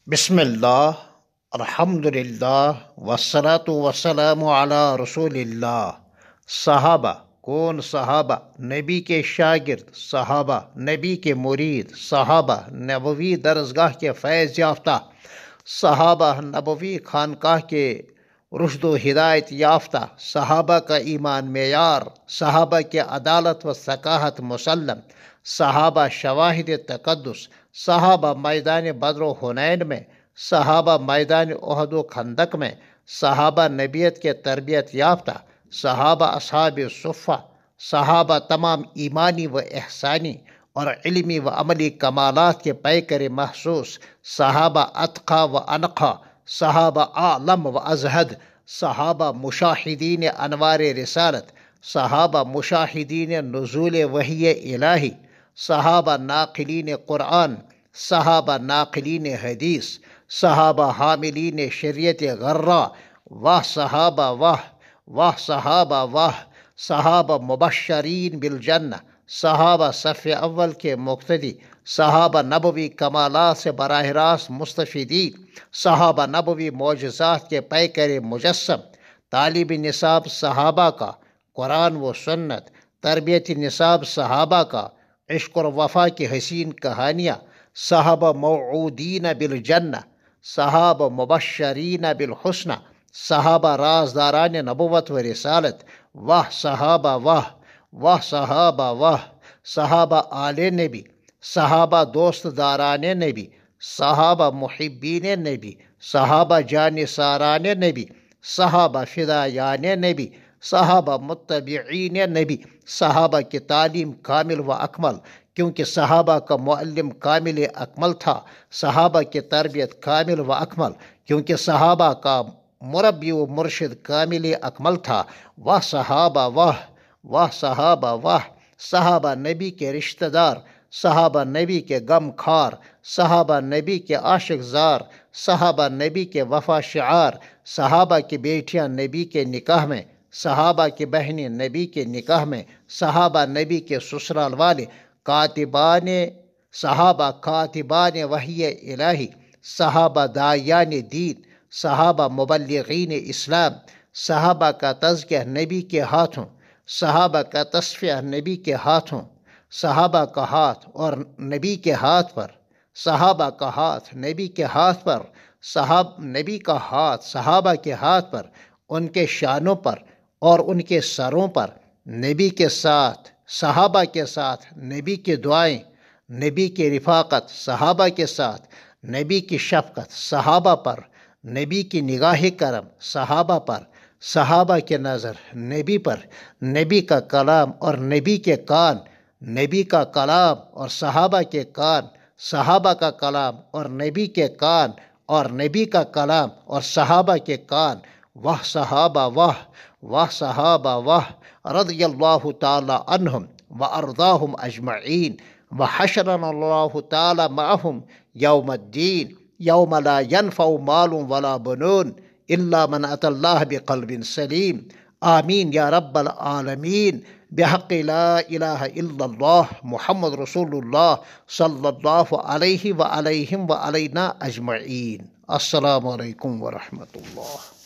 بسم اللہ، الحمدللہ، والصلاة والسلام علی رسول اللہ۔ صحابہ کون؟ صحابہ نبی کے شاگرد، صحابہ نبی کے مرید، صحابہ نبوی درسگاہ کے فیض یافتہ، صحابہ نبوی خانقاہ کے رشد و ہدایت یافتہ، صحابہ کا ایمان معیار، صحابہ کی عدالت و ثقافت مسلم، صحابہ شواہد تقدس، صحابہ میدان بدر و حنین میں، صحابہ میدان احد و خندق میں، صحابہ نبیت کے تربیت یافتہ، صحابہ اصحاب صفہ، صحابہ تمام ایمانی و احسانی اور علمی و عملی کمالات کے پیکر محسوس، صحابہ اتقا و انقا، صحابہ اعلم و ازہد، صحابہ مشاہدین انوار رسالت، صحابہ مشاہدین نزول وحی الہی، صحابہ ناقلین قرآن، صحابہ ناقلین حدیث، صحابہ حاملین شریعت غراء، واہ صحابہ واہ، واہ صحابہ واہ، صحابہ مبشرین بالجنہ، صحابہ صف اول کے مقتدی، صحابہ نبوی کمالات سے براہ راست مستفیدین، صحابہ نبوی معجزات کے پیکر مجسم، طالب نصاب صحابہ کا قرآن و سنت، تربیت نصاب صحابہ کا عشق و وفا کی حسین کہانیاں، صحابہ موعودین بالجنہ، صحابہ مبشرین بالحسنہ، صحابہ رازداران نبوت و رسالت، واہ صحابہ واہ، واہ صحابہ واہ، صحابہ آل نبی، صحابہ دوست داران نبی، صحابہ محبین نبی، صحابہ جانثاران نبی، صحابہ فدایان نبی، صحابہ متبعین نبی، صحابہ کی تعلیم کامل و اکمل، کیونکہ صحابہ کا معلم کامل اکمل تھا، صحابہ کی تربیت کامل و اکمل، کیونکہ صحابہ کا مربی و مرشد کامل اکمل تھا، واہ صحابہ واہ، واہ صحابہ واہ، صحابہ نبی کے رشتہ دار، صحابہ نبی کے غم خار، صحابہ نبی کے عاشق زار، صحابہ نبی کے وفا شعار، صحابہ کی بیٹیاں نبی کے نکاح میں، صحابہ کی بہنیں نبی کے نکاح میں، صحابہ نبی کے سسرال والے، کاتبان، صحابہ کاتبان وحی الہی، صحابہ داعیان دین، صحابہ مبلغین اسلام، صحابہ کا تزکیہ نبی کے ہاتھوں، صحابہ کا تصفیہ نبی کے ہاتھوں، صحابہ کا ہاتھ اور نبی کے ہاتھ پر، صحابہ کا ہاتھ نبی کے ہاتھ پر، نبی کا ہاتھ صحابہ کے ہاتھ پر، ان کے شانوں پر اور ان کے سروں پر، نبی کے ساتھ، صحابہ کے ساتھ نبی کی دعائیں، نبی کی رفاقت صحابہ کے ساتھ، نبی کی شفقت صحابہ پر، نبی کی نگاہ کرم صحابہ پر، صحابہ کی نظر نبی پر، نبی کا کلام اور نبی کے کان، نبی کا کلام اور صحابہ کے کان، صحابہ کا کلام اور نبی کے کان، اور نبی کا کلام اور صحابہ کے کان، واہ صحابہ واہ، واہ صحابہ واہ، رضی اللہ تعالی عنہم وارضاہم اجمعین، وحشرنا اللہ تعالی معہم یوم الدین، یوم لا ینفع مال ولا بنون الا من اتى اللہ بقلب سلیم، آمین یا رب العالمین، بحق لا الہ الا اللہ محمد رسول اللہ صلی اللہ علیہ وآلہ وعلینا اجمعین۔ السلام علیکم ورحمۃ اللہ۔